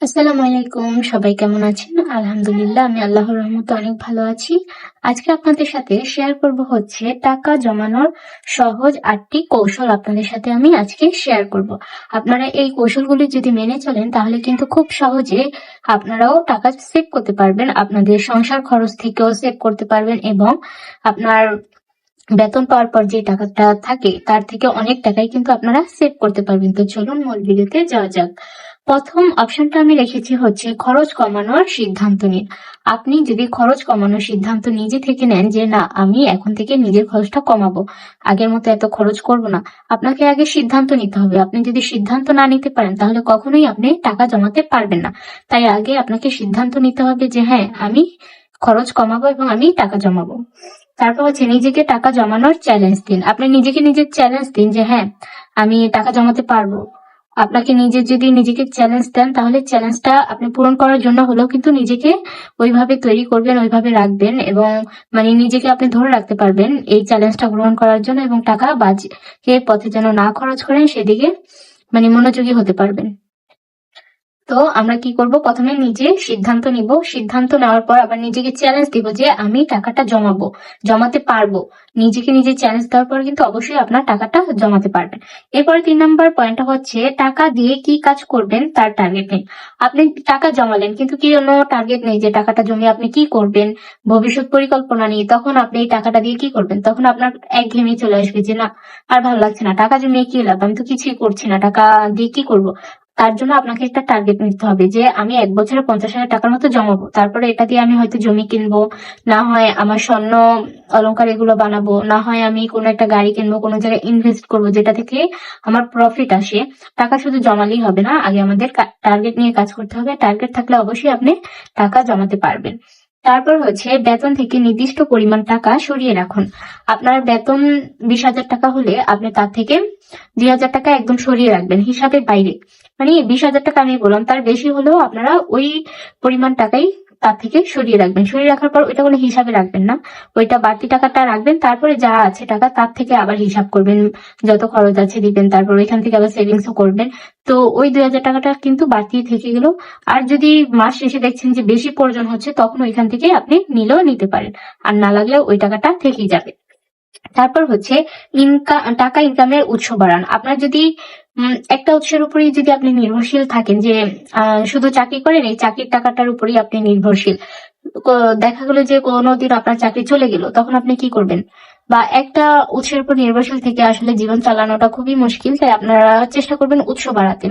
আসসালামু আলাইকুম। সবাই কেমন আছেন? আলহামদুলিল্লাহ আমি আল্লাহর রহমতে অনেক ভালো আছি। আজকে আপনাদের সাথে শেয়ার করব হচ্ছে টাকা জমানোর সহজ ৮টি কৌশল আপনাদের সাথে আমি আজকে শেয়ার করব। আপনারা এই কৌশলগুলি যদি মেনে চলেন তাহলে কিন্তু খুব সহজে আপনারাও টাকা সেভ করতে পারবেন। আপনাদের সংসার খরচ থেকেও সেভ করতে পারবেন এবং আপনার বেতন পাওয়ার পর যে টাকাটা থাকে তার থেকে অনেক টাকাই কিন্তু আপনারা সেভ করতে পারবেন। তো চলুন মূল ভিডিওতে যাওয়া যাক। প্রথম অপশনটা আমি রেখেছি হচ্ছে খরচ কমানোর সিদ্ধান্ত নিন। আপনি যদি খরচ কমানোর সিদ্ধান্ত নিজে থেকে নেন যে না আমি এখন থেকে নিজের খরচটা কমাবো, আগের মতো এত খরচ করব না, আপনাকে আগে সিদ্ধান্ত নিতে হবে। আপনি যদি সিদ্ধান্ত না নিতে পারেন তাহলে কখনোই আপনি টাকা জমাতে পারবেন না। তাই আগে আপনাকে সিদ্ধান্ত নিতে হবে যে হ্যাঁ আমি খরচ কমাবো এবং আমি টাকা জমাবো। তারপর হচ্ছে নিজেকে টাকা জমানোর চ্যালেঞ্জ দিন। আপনি নিজের চ্যালেঞ্জ দিন যে হ্যাঁ আমি টাকা জমাতে পারবো। আপনাকে যদি নিজেকে চ্যালেঞ্জ দেন তাহলে চ্যালেঞ্জটা আপনি পূরণ করার জন্য হলেও কিন্তু নিজেকে ওইভাবে তৈরি করবেন, ওইভাবে রাখবেন এবং নিজেকে আপনি ধরে রাখতে পারবেন এই চ্যালেঞ্জটা গ্রহণ করার জন্য এবং টাকা বাজে পথে যেন না খরচ করেন সেদিকে মনোযোগী হতে পারবেন। তো আমরা কি করব, প্রথমে নিজে সিদ্ধান্ত নিব, সিদ্ধান্ত নেওয়ার পর আবার নিজেকে চ্যালেঞ্জ দিব যে আমি টাকাটা জমাবো, জমাতে পারবো। নিজে চ্যালেঞ্জ দেওয়ার পর কিন্তু অবশ্যই আপনার টাকাটা জমাতে পারবেন। এরপরে ৩ নম্বর পয়েন্টটা হচ্ছে টাকা দিয়ে কি কাজ করবেন তার টার্গেট নেই। আপনি টাকা জমালেন কিন্তু কি জন্য টার্গেট নেই যে টাকাটা জমিয়ে আপনি কি করবেন, ভবিষ্যৎ পরিকল্পনা নেই, তখন আপনি এই টাকাটা দিয়ে কি করবেন? তখন আপনার একঘেয়েমি চলে আসবে যে না আর ভালো লাগছে না, টাকা জমিয়ে কি লাভ, আমি তো কিছুই করছি না, টাকা দিয়ে কি করব। তার জন্য আপনাকে একটা টার্গেট নিতে হবে যে আমি ১ বছরে ৫০,০০০ টাকার মতো জমাবো, তারপরে এটা দিয়ে আমি হয়তো জমি কিনবো, না হয় আমার স্বর্ণ অলংকার এগুলো বানাবো, না হয় আমি কোনো একটা গাড়ি কিনবো, কোনো জায়গায় ইনভেস্ট করবো যেটা থেকে আমার প্রফিট আসে। টাকা শুধু জমালেই হবে না, আগে আমাদের টার্গেট নিয়ে কাজ করতে হবে। টার্গেট থাকলে অবশ্যই আপনি টাকা জমাতে পারবেন। তারপর হচ্ছে বেতন থেকে নির্দিষ্ট পরিমাণ টাকা সরিয়ে রাখুন। আপনার বেতন ২০,০০০ টাকা হলে আপনি তার থেকে ২,০০০ টাকা একদম সরিয়ে রাখবেন হিসাবের বাইরে। ২০,০০০ টাকা আমি বললাম, তার বেশি হলেও আপনারা ওই পরিমাণ টাকাই তার থেকে সরিয়ে রাখবেন। সরিয়ে রাখার পর ওইটা কোনো হিসাবে রাখবেন না, ওইটা বাড়তি টাকাটা রাখবেন, তারপরে যা আছে টাকা তার থেকে আবার হিসাব করবেন, যত খরচ আছে দিবেন, তারপর ওইখান থেকে আবার সেভিংসও করবেন। তো ওই ২,০০০ টাকাটা কিন্তু বাড়তি থেকে গেল। আর যদি মাস শেষে দেখছেন যে বেশি প্রয়োজন হচ্ছে তখন ওইখান থেকে আপনি নিলেও নিতে পারেন, আর না লাগলেও ওই টাকাটা থেকেই যাবে। তারপর হচ্ছে টাকা ইনকামের উৎস বাড়ান। আপনার যদি একটা উৎসের উপরেই যদি আপনি নির্ভরশীল থাকেন যে শুধু চাকরি করেন, এই চাকরির টাকাটার উপরেই আপনি নির্ভরশীল, দেখা গেলো যে কোনোদিন আপনার চাকরি চলে গেল, তখন আপনি কি করবেন? বা একটা উৎসের উপর নির্ভরশীল থেকে আসলে জীবন চালানোটা খুবই মুশকিল। তাই আপনারা চেষ্টা করবেন উৎস বাড়াতে,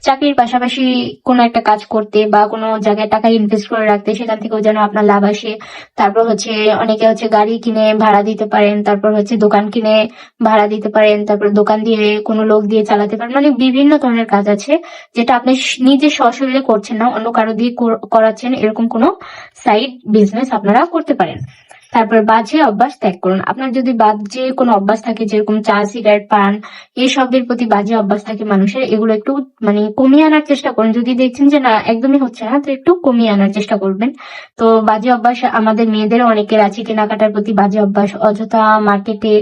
চাকরির পাশাপাশি কোনো একটা কাজ করতে বা কোনো জায়গায় টাকা ইনভেস্ট করে রাখতে, সেখান থেকেও যেন আপনার লাভ আসে। তারপর হচ্ছে অনেকে হচ্ছে গাড়ি কিনে ভাড়া দিতে পারেন, তারপর হচ্ছে দোকান কিনে ভাড়া দিতে পারেন, তারপর দোকান দিয়ে কোনো লোক দিয়ে চালাতে পারেন। বিভিন্ন ধরনের কাজ আছে যেটা আপনি নিজে সশরীরে করছেন না, অন্য কারো দিয়ে করাচ্ছেন, এরকম কোনো সাইড বিজনেস আপনারা করতে পারেন। তারপর বাজে অভ্যাস ত্যাগ করুন। আপনার যদি বাজে কোনো অভ্যাস থাকে, যেরকম চা সিগারেট পান এসবের প্রতি বাজে অভ্যাস থাকে মানুষের, এগুলো একটু কমিয়ে আনার চেষ্টা করুন। যদি দেখছেন যে না একদমই হচ্ছে না, তো একটু কমিয়ে আনার চেষ্টা করবেন। তো বাজে অভ্যাস আমাদের মেয়েদের অনেকের আছে, কেনাকাটার প্রতি বাজে অভ্যাস, অযথা মার্কেটে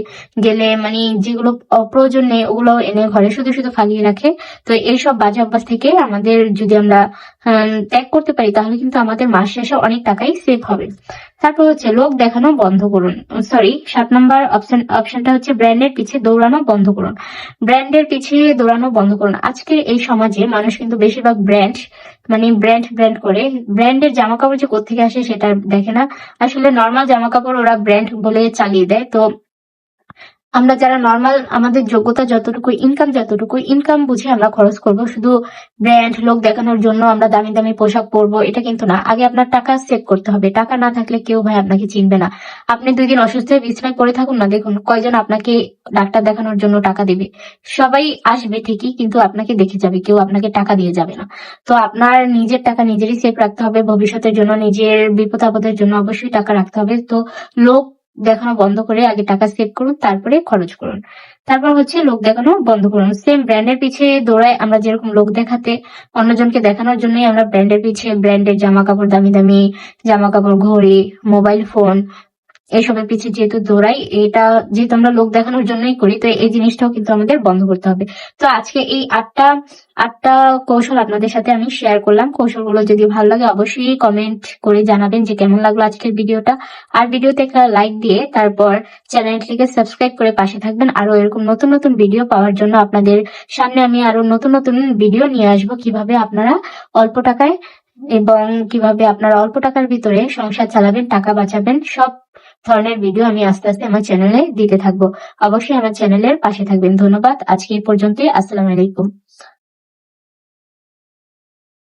গেলে যেগুলো অপ্রয়োজন নেই ওগুলো এনে ঘরে শুধু শুধু ফালিয়ে রাখে। তো এইসব বাজে অভ্যাস থেকে আমাদের যদি আমরা ত্যাগ করতে পারি তাহলে কিন্তু আমাদের মাস শেষে অনেক টাকাই সেভ হবে। তারপর হচ্ছে লোক দেখানো বন্ধ করুন। ৭ নম্বর অপশনটা হচ্ছে ব্র্যান্ডের পিছে দৌড়ানো বন্ধ করুন। ব্র্যান্ডের পিছে দৌড়ানো বন্ধ করুন। আজকের এই সমাজে মানুষ কিন্তু বেশিরভাগ ব্র্যান্ড করে। ব্র্যান্ডের জামা কাপড় যে কোত্থেকে আসে সেটা দেখে না, আসলে নর্মাল জামা কাপড় ওরা ব্র্যান্ড বলে চালিয়ে দেয়। তো আমরা যারা নর্মাল, আমাদের যোগ্যতা যতটুকু, ইনকাম বুঝে আমরা খরচ করব। শুধু ব্র্যান্ড লোক দেখানোর জন্য আমরা দামি দামি পোশাক পরবো এটা কিন্তু না। আগে আপনার টাকা সেভ করতে হবে। টাকা না থাকলে কেউ ভাই আপনাকে চিনবে না। আপনি ২ দিন অসুস্থ হয়ে বিছানায় পড়ে থাকুন না, দেখুন কয়জন আপনাকে ডাক্তার দেখানোর জন্য টাকা দেবে। সবাই আসবে ঠিকই, কিন্তু আপনাকে দেখে যাবে, কেউ আপনাকে টাকা দিয়ে যাবে না। তো আপনার নিজের টাকা নিজেরই সেভ রাখতে হবে, ভবিষ্যতের জন্য, নিজের বিপদ আপদের জন্য অবশ্যই টাকা রাখতে হবে। তো লোক দেখানো বন্ধ করে আগে টাকা সেভ করুন, তারপরে খরচ করুন। তারপর হচ্ছে লোক দেখানো বন্ধ করুন। সেম ব্র্যান্ডের পিছে দৌড়ায় আমরা, যেরকম লোক দেখাতে অন্যজনকে দেখানোর জন্যই আমরা ব্র্যান্ডের পিছে, ব্র্যান্ডের জামা কাপড়, দামি দামি জামা কাপড়, ঘড়ি, মোবাইল ফোন, এসবের পিছে যেহেতু দৌড়াই, এটা যেহেতু আমরা লোক দেখানোর জন্যই করি, তো এই জিনিসটাও কিন্তু আমাদের বন্ধ করতে হবে। তো আজকে এই আটটা কৌশল আপনাদের সাথে আমি শেয়ার করলাম। কৌশলগুলো যদি ভালো লাগে অবশ্যই কমেন্ট করে জানাবেন যে কেমন লাগলো আজকের ভিডিওটা। আর ভিডিওতে একটা লাইক দিয়ে তারপর চ্যানেলটিকে সাবস্ক্রাইব করে পাশে থাকবেন। আরো এরকম নতুন নতুন ভিডিও পাওয়ার জন্য আপনাদের সামনে আমি আরো নতুন নতুন ভিডিও নিয়ে আসবো, কিভাবে আপনারা অল্প টাকায় এবং কিভাবে আপনারা অল্প টাকার ভিতরে সংসার চালাবেন, টাকা বাঁচাবেন, সব ধরনের ভিডিও আমি আস্তে আস্তে আমার চ্যানেলে দিতে থাকবো। অবশ্যই আমার চ্যানেলের পাশে থাকবেন। ধন্যবাদ। আজকে এই পর্যন্তই। আসসালামু আলাইকুম।